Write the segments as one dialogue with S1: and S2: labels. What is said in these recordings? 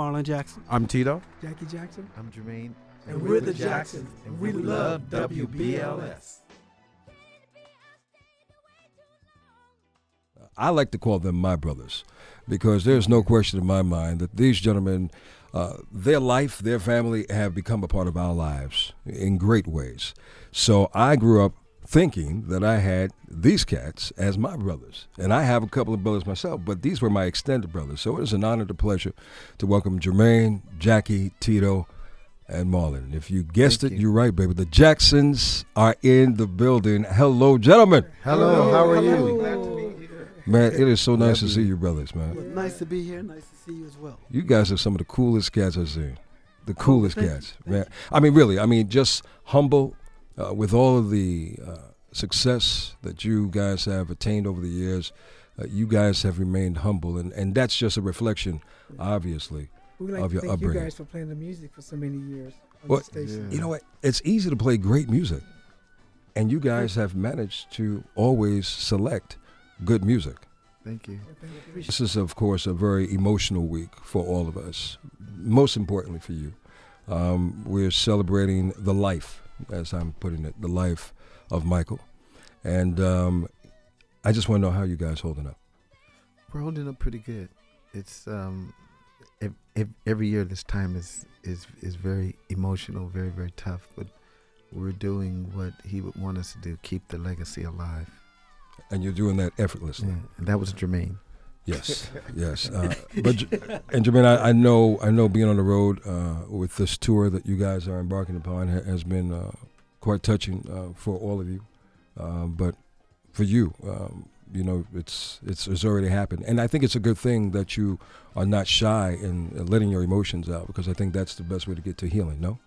S1: Marlon Jackson.
S2: I'm Tito.
S3: Jackie Jackson.
S4: I'm Jermaine.
S3: And we're the Jacksons, and we love WBLS.
S5: I like to call them my brothers because there's no question in my mind that these gentlemen, their life, their family have become a part of our lives in great ways. So I grew up thinking that I had these cats as my brothers. And I have a couple of brothers myself, but these were my extended brothers. So it is an honor and a pleasure to welcome Jermaine, Jackie, Tito, and Marlon. If you guessed it, you're right, baby. The Jacksons are in the building. Hello, gentlemen.
S4: Hello, how are you?
S3: Glad to be here.
S5: Man, it is so nice to see you brothers, man.
S1: Well, nice to be here. Nice to see you as well.
S5: You guys are some of the coolest cats I've seen. The coolest cats, man. I mean, really. I mean, just humble with all of the success that you guys have attained over the years. You guys have remained humble, and that's just a reflection, obviously,
S3: We'd like
S5: of
S3: to
S5: your
S3: thank
S5: upbringing.
S3: you guys for playing the music for so many years on
S5: Well,
S3: the station.
S5: You know what? It's easy to play great music, and you guys have managed to always select good music.
S4: Thank you.
S5: This is, of course, a very emotional week for all of us, most importantly for you. We're celebrating the life, as I'm putting it, the life of Michael. And I just want to know how you guys holding up.
S4: We're holding up pretty good. It's every year this time is very emotional, very, very tough, but we're doing what he would want us to do, keep the legacy alive.
S5: And you're doing that effortlessly.
S4: Yeah, and that was Jermaine.
S5: Yes, yes. And Jermaine, I know being on the road with this tour that you guys are embarking upon has been quite touching for all of you. But for you, you know, it's already happened, and I think it's a good thing that you are not shy in letting your emotions out, because I think that's the best way to get to healing. No?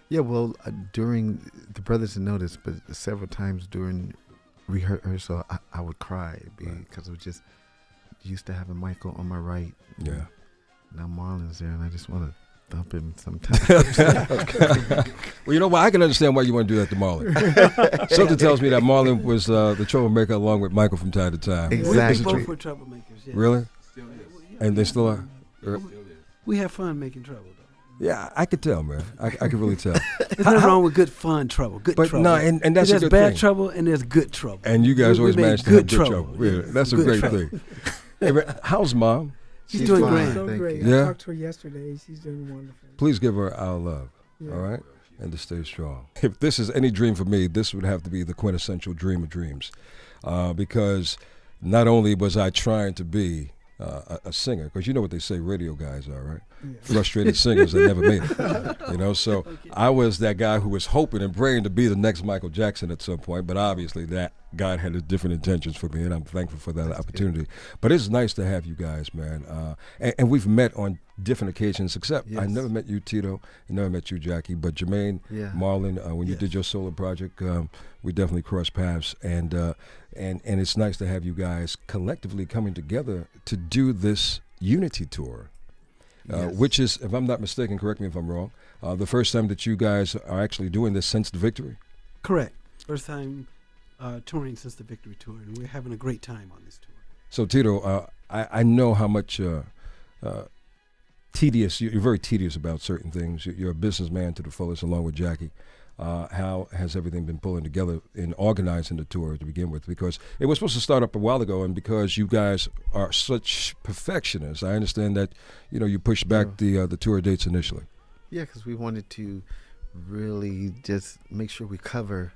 S4: Yeah, well, during the brothers didn't notice, but several times during rehearsal, I would cry because I was just used to having Michael on my right.
S5: Yeah.
S4: Now Marlon's there, and I just want to thump him sometimes.
S5: Well, you know what? I can understand why you want to do that to Marlon. Something tells me that Marlon was the troublemaker along with Michael from time to time.
S4: Exactly.
S1: We both were troublemakers. Yeah.
S5: Really? And they still are?
S1: We have fun making trouble, though.
S5: Yeah, I could tell, man. I could really tell.
S1: There's nothing wrong with good fun trouble. Good
S5: But
S1: trouble.
S5: no, and that's a
S1: there's
S5: good
S1: bad
S5: thing.
S1: trouble and there's good trouble.
S5: And you guys always
S1: made
S5: manage to have good trouble.
S1: Yeah.
S5: Yeah, that's a
S1: Good
S5: great
S1: trouble.
S5: thing. Hey, man, how's Mom?
S1: She's doing
S4: fine.
S1: great.
S3: So
S4: Thank
S3: great.
S4: you.
S5: Yeah?
S3: I talked to her yesterday. She's doing wonderful.
S5: Please give her our love,
S3: Yeah.
S5: all right? And to stay strong. If this is any dream for me, this would have to be the quintessential dream of dreams. Because not only was I trying to be a singer, because you know what they say radio guys are, right?
S3: Yeah.
S5: Frustrated singers that never made it. You know, so I was that guy who was hoping and praying to be the next Michael Jackson at some point, but obviously that God had different intentions for me, and I'm thankful for that opportunity. Good. But it's nice to have you guys, man. And we've met on different occasions, except I never met you, Tito, and never met you, Jackie, but Jermaine, Marlon, when you did your solo project, we definitely crossed paths, and it's nice to have you guys collectively coming together to do this unity tour. Which is, if I'm not mistaken, correct me if I'm wrong, the first time that you guys are actually doing this since the victory?
S1: Correct. First time touring since the Victory Tour, and we're having a great time on this tour.
S5: So, Tito, I know how much tedious, you're very tedious about certain things. You're a businessman to the fullest, along with Jackie. How has everything been pulling together in organizing the tour to begin with? Because it was supposed to start up a while ago, and because you guys are such perfectionists, I understand that you pushed back the tour dates initially.
S4: Yeah, because we wanted to really just make sure we cover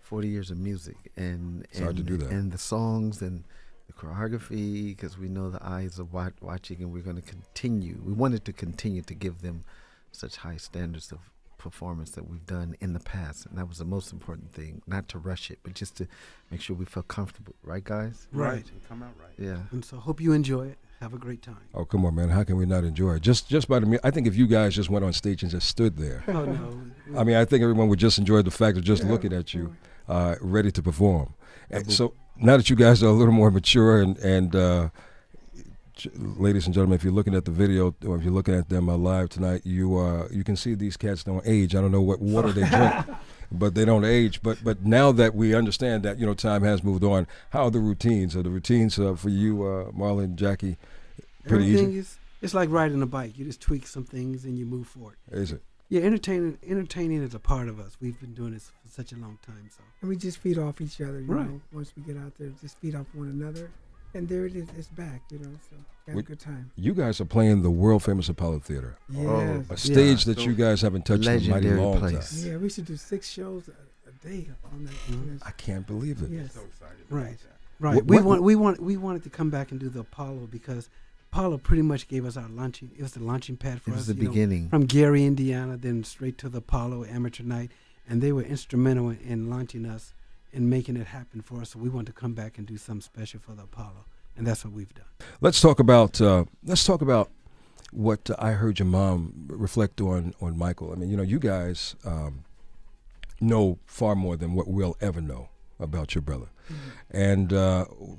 S4: 40 years of music and
S5: hard to do that.
S4: And the songs and the choreography, because we know the eyes are watching, and we're going to continue. We wanted to continue to give them such high standards of performance that we've done in the past, and that was the most important thing, not to rush it, but just to make sure we felt comfortable, right guys?
S1: Right.
S2: Come out right.
S4: Yeah.
S1: And so hope you enjoy it. Have a great time.
S5: Oh, come on, man. How can we not enjoy it? Just by the I think if you guys just went on stage and just stood there,
S1: Oh, no.
S5: I mean, I think everyone would just enjoy the fact of just looking at you, ready to perform. And so now that you guys are a little more mature and ladies and gentlemen, if you're looking at the video or if you're looking at them live tonight, you can see these cats don't age. I don't know what water they drink, but they don't age. But now that we understand that time has moved on, how are the routines? Are the routines for you, Marlon, Jackie, pretty
S1: Everything
S5: easy?
S1: It's like riding a bike. You just tweak some things and you move forward.
S5: Is it?
S1: Yeah, entertaining is a part of us. We've been doing this for such a long time. So
S3: And we just feed off each other, you
S1: Right.
S3: know. Once we get out there, just feed off one another. And there it is. It's back, you know. So have
S5: We-
S3: a good time.
S5: You guys are playing the world famous Apollo Theater,
S3: Yes.
S5: a stage that
S4: so
S5: you guys haven't touched in a mighty
S4: legendary
S5: long
S4: place.
S5: time.
S3: Yeah, we should do 6 shows a day on that.
S1: Mhm.
S5: I can't believe it.
S3: Yes.
S1: right, right.
S5: What-
S1: We wanted to come back and do the Apollo because Apollo pretty much gave us our launching. It was the launching pad for
S4: It
S1: us.
S4: was the
S1: you know,
S4: beginning.
S1: from Gary, Indiana, then straight to the Apollo Amateur Night, and they were instrumental in launching us and making it happen for us. So we wanted to come back and do something special for the Apollo, and that's what we've done.
S5: Let's talk about what I heard your mom reflect on Michael. I mean, you guys know far more than what we'll ever know about your brother. And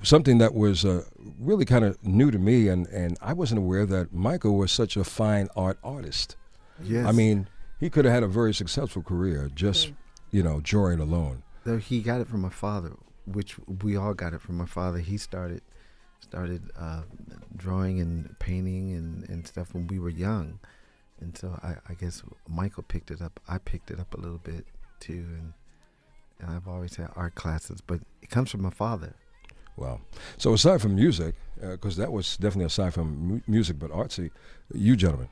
S5: something that was really kind of new to me, and I wasn't aware that Michael was such a fine artist.
S4: Yes.
S5: I mean, he could have had a very successful career just, drawing alone.
S4: Though he got it from my father, which we all got it from my father. He started drawing and painting and stuff when we were young, and so I guess Michael picked it up. I picked it up a little bit too, and I've always had art classes, but it comes from my father.
S5: Wow. So aside from music, because that was definitely aside from music, but artsy, you gentlemen,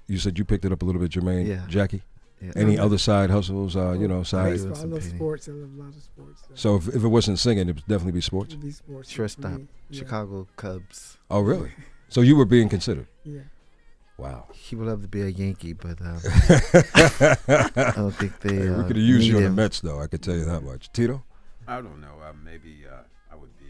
S5: you said you picked it up a little bit, Jermaine,
S4: Yeah.
S5: Jackie.
S4: Yeah.
S5: Any other side hustles, side?
S3: Baseball, I
S4: some
S3: love
S4: painting.
S3: sports. I love a lot of sports.
S5: So if it wasn't singing, it would definitely be sports.
S3: It'd be sports.
S4: Shortstop,
S3: for me. Yeah.
S4: Chicago Cubs.
S5: Oh, really? So you were being considered.
S3: Yeah.
S5: Wow.
S4: He would love to be a Yankee, but I don't think they.
S5: We could have used you
S4: need
S5: on the
S4: him.
S5: Mets, though. I could tell you that much. Tito?
S2: I don't know. Maybe I would be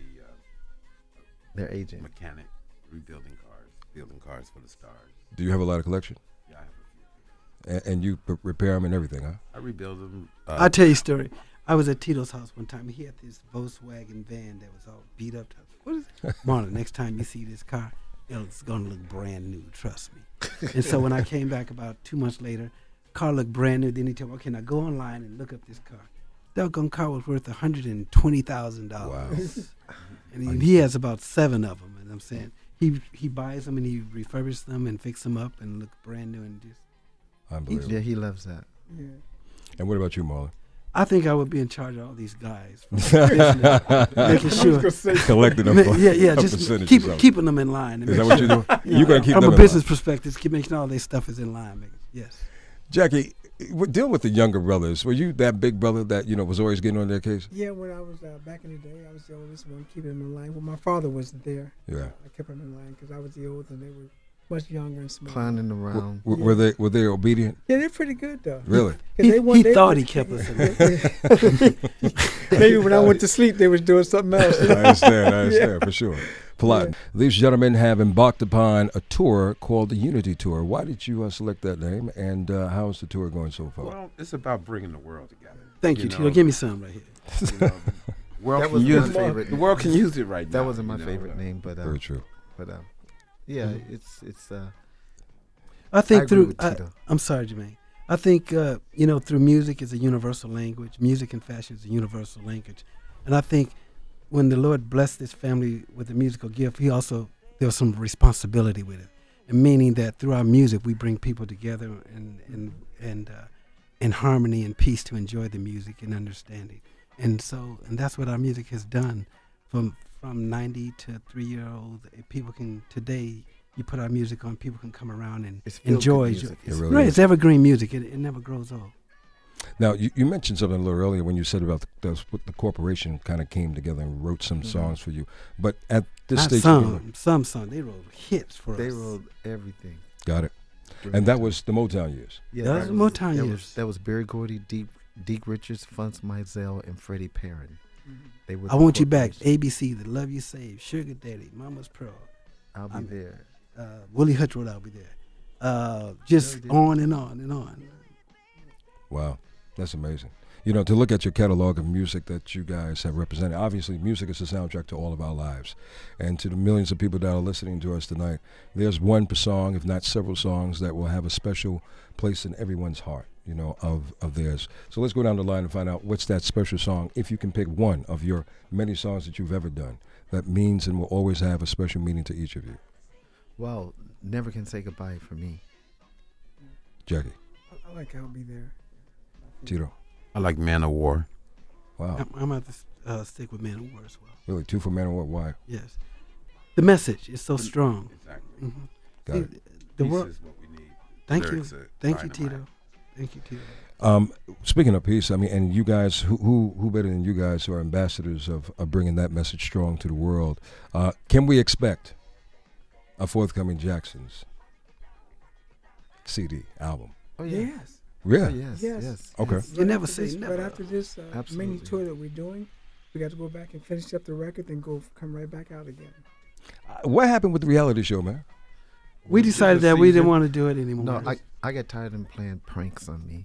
S4: Their agent.
S2: mechanic, rebuilding cars, building cars for the stars.
S5: Do you have a lot of collection?
S2: Yeah, I have a few.
S5: And you repair them and everything, huh?
S2: I rebuild them.
S1: I'll tell you a story. I was at Tito's house one time. He had this Volkswagen van that was all beat up. What is it? Marlon, next time you see this car, it's going to look brand new, trust me. And so when I came back about 2 months later, car looked brand new. Then he told me, okay, now go online and look up this car. That car was worth $120,000.
S5: Wow.
S1: And he has about 7 of them. And I'm saying he buys them and he refurbishes them and fixes them up and look brand new and just.
S5: Unbelievable.
S4: Yeah, he loves that.
S3: Yeah.
S5: And what about you, Marlon?
S1: I think I would be in charge of all these guys, from the business, making sure.
S5: Collecting them.
S1: Yeah,
S5: a
S1: just
S5: percentage or something.
S1: keeping them in line. and
S5: Is that
S1: make
S5: what
S1: sure-
S5: you're doing?
S1: Yeah,
S5: You're going to keep
S1: from
S5: them
S1: a
S5: in
S1: business
S5: line.
S1: perspective, keep making sure all their stuff is in line. Yes.
S5: Jackie, dealing with the younger brothers, were you that big brother that, was always getting on their case?
S3: Yeah, when I was back in the day, I was the oldest one, keeping them in line. When my father wasn't there,
S5: Yeah.
S3: I kept them in line because I was the oldest and they were much younger and smaller.
S4: Clowning around.
S5: Were they obedient?
S3: Yeah, they're pretty good though.
S5: Really?
S3: 'Cause
S1: He
S3: they
S1: thought he kept us in line.
S3: Maybe when I went to sleep, they was doing something else.
S5: I understand, for sure. Polite. These gentlemen have embarked upon a tour called the Unity Tour. Why did you select that name, and how is the tour going so far?
S2: Well, it's about bringing the world together.
S1: Thank you,
S2: You
S1: Tito.
S2: know,
S1: Give me some right here.
S2: You know, world
S4: That
S2: can
S4: was
S2: use
S4: my
S2: it.
S4: favorite.
S2: The world can use it right now.
S4: That wasn't my
S2: you know,
S4: favorite name, but
S5: Very true.
S4: yeah,
S1: Mhm.
S4: it's.
S1: I think
S4: agree
S1: through.
S4: with Tito.
S1: I'm sorry, Jermaine. I think through music is a universal language. Music and fashion is a universal language, and I think when the Lord blessed this family with a musical gift, there was some responsibility with it, and meaning that through our music we bring people together and in harmony and peace to enjoy the music and understanding, and that's what our music has done, from 90 to 3-year-old people can today. You put our music on, people can come around and
S4: It's feel-good
S1: enjoy
S4: music.
S1: it.
S5: It really
S1: Right,
S5: is.
S1: it's evergreen music. It never grows old.
S5: Now, you mentioned something a little earlier when you said about the corporation kind of came together and wrote some songs for you. But at this
S1: Not
S5: stage,
S1: some song. They wrote hits for
S4: They
S1: us.
S4: wrote everything.
S5: got it. And that was the Motown years.
S4: Yeah,
S1: That was Motown
S4: that
S1: years.
S4: That was Berry Gordy, Deke Richards, Funds Mizell, and Freddie Perrin. They were
S1: I
S4: the
S1: Want You Back,
S4: corporation.
S1: ABC, The Love You Save, Sugar Daddy, Mama's Pearl,
S4: I'll be
S1: I'm-
S4: there.
S1: Willie Hutch wrote I'll Be There. Just
S4: did.
S1: on and on and on.
S5: Wow, that's amazing. To look at your catalog of music that you guys have represented, obviously music is a soundtrack to all of our lives. And to the millions of people that are listening to us tonight, there's one song, if not several songs, that will have a special place in everyone's heart, of theirs. So let's go down the line and find out what's that special song, if you can pick one of your many songs that you've ever done, that means and will always have a special meaning to each of you.
S4: Well, never can say goodbye for me.
S5: Jackie,
S3: I like I'll be there.
S5: Tito.
S2: I like Man of War.
S5: Wow.
S1: I'm going to stick with Man of War as well.
S5: Really, 2 for Man of War. Why?
S1: Yes. The message is so strong.
S2: Exactly.
S1: Mm-hmm.
S5: Got it.
S1: The
S2: Peace
S1: world.
S2: is what we need.
S1: Thank you.
S2: Lyrics are
S1: Thank you,
S2: dynamite.
S1: Tito. Thank you, Tito.
S5: Speaking of peace, I mean, and you guys, who better than you guys who are ambassadors of bringing that message strong to the world? Can we expect a forthcoming Jackson's CD album?
S4: Oh yeah.
S3: Yes.
S5: Yeah.
S4: Oh, yes.
S3: Yes.
S4: Yes.
S5: Okay.
S4: yes.
S1: You never
S3: after
S1: say
S3: this,
S1: never.
S3: Right after this mini
S4: Absolutely.
S3: tour that we're doing, we got to go back and finish up the record, then come right back out again.
S5: What happened with the reality show, man?
S1: We decided that we didn't want to do it anymore.
S4: No, I got tired of them playing pranks on me,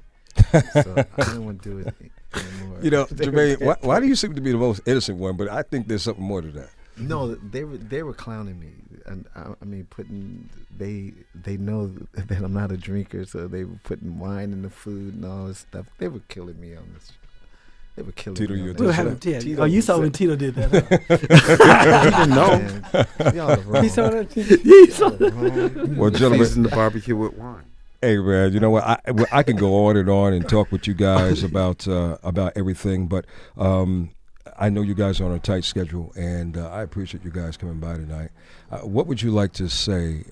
S4: so I didn't want to do it anymore.
S5: You know, Jermaine, why do you seem to be the most innocent one? But I think there's something more to that.
S4: No, they were clowning me, and I mean they know that I'm not a drinker, so they were putting wine in the food and all this stuff. They were killing me on this. They were killing
S5: Tito,
S4: me.
S5: you
S4: on
S5: did
S1: We'll
S4: that.
S1: have
S5: that?
S1: him,
S4: Tito
S1: Oh, you saw
S4: said-
S1: when Tito did that. Huh?
S4: You didn't know. Y'all are wrong.
S3: He saw that.
S1: He saw
S4: Y'all are wrong.
S5: Well, gentlemen,
S2: Season the barbecue with wine.
S5: hey man, you know what? I can go on and talk with you guys about everything, but I know you guys are on a tight schedule, and I appreciate you guys coming by tonight. What would you like to say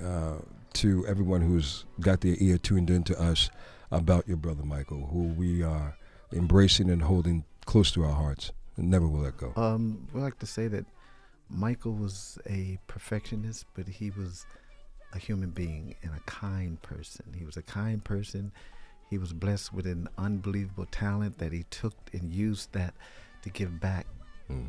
S5: to everyone who's got their ear tuned in to us about your brother Michael, who we are embracing and holding close to our hearts and never will let go?
S4: We like to say that Michael was a perfectionist, but he was a human being and a kind person. He was a kind person. He was blessed with an unbelievable talent that he took and used that to give back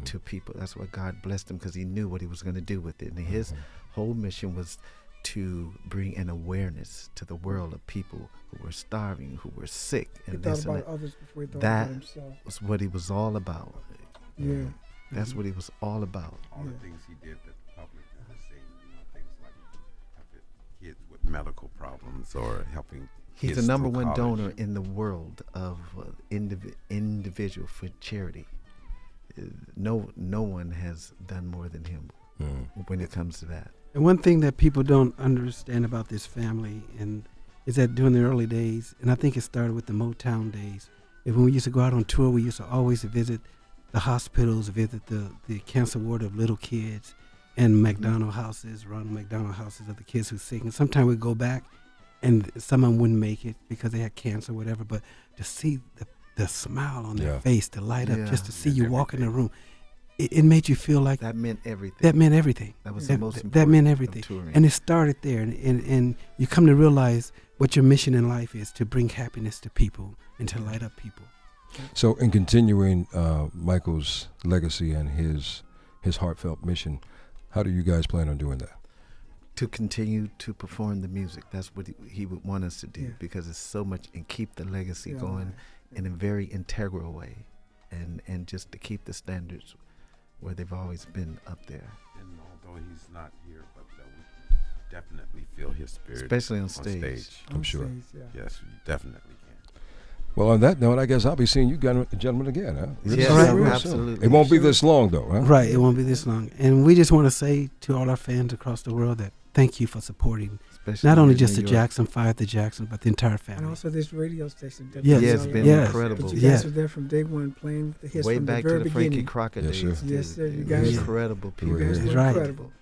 S4: to people. That's why God blessed him, because he knew what he was going to do with it. And his whole mission was to bring an awareness to the world of people who were starving, who were sick,
S3: He
S4: and
S3: thought
S4: this and
S3: about
S4: that.
S3: others before he thought
S4: That
S3: about himself.
S4: was what he was all about.
S3: Yeah.
S4: That's what he was all about.
S2: All the
S3: Yeah.
S2: things he did that the public never seen. Things like helping kids with medical problems or helping.
S4: He's
S2: kids
S4: the number
S2: through
S4: one
S2: college.
S4: donor in the world of individual for charity. No one has done more than him when it comes to that.
S1: And one thing that people don't understand about this family is that during the early days, and I think it started with the Motown days, and when we used to go out on tour, we used to always visit the hospitals, visit the cancer ward of little kids, and McDonald houses, Ronald McDonald houses of the kids who sick. And sometimes we'd go back, and some of them wouldn't make it because they had cancer or whatever, but to see the smile on their
S5: Yeah.
S1: face, to light up,
S4: Yeah.
S1: just to see
S2: Meant
S1: you walk in the
S2: everything.
S1: room, it made you feel like
S4: That meant everything.
S1: that meant everything.
S4: That was
S1: that,
S4: the most
S1: that
S4: important.
S1: meant
S4: of
S1: everything.
S4: touring.
S1: And it started there, and you come to realize what your mission in life is, to bring happiness to people and to light up people.
S5: So, in continuing Michael's legacy and his heartfelt mission, how do you guys plan on doing that?
S4: to continue to perform the music. That's what he would want us to do,
S3: Yeah.
S4: because it's so much, and keep the legacy
S3: Yeah,
S4: going
S3: right.
S4: in a very integral way, and just to keep the standards where they've always been up there,
S2: And although he's not here, but we definitely feel his spirit.
S4: especially on stage.
S5: I'm
S3: On
S5: sure.
S3: stage, yeah.
S2: Yes, you definitely can.
S5: Well, on that note, I guess I'll be seeing you gentlemen again, huh?
S4: Yes,
S1: All right.
S5: Real soon.
S4: absolutely.
S5: It won't be
S3: Sure.
S5: this long, though, huh?
S1: Right, it won't be this long. And we just want to say to all our fans across the world that thank you for supporting
S4: Especially
S1: not only
S4: in
S1: just
S4: New
S1: the
S4: York.
S1: Jackson 5, the Jackson, but the entire
S3: And
S1: family.
S3: also this radio station.
S1: Yes.
S4: Yeah, it's been
S1: Yes.
S4: incredible.
S3: But you
S1: Yeah.
S3: guys were there from day one, playing the hits
S4: Way
S3: from
S4: back
S3: the very
S4: to the Frankie
S3: beginning.
S4: Crocker
S5: Yes,
S4: days.
S5: sir.
S3: Yes, sir. You
S4: It
S3: guys-
S4: was incredible
S3: You
S4: people.
S3: guys
S1: That's
S3: were
S1: right.
S3: incredible.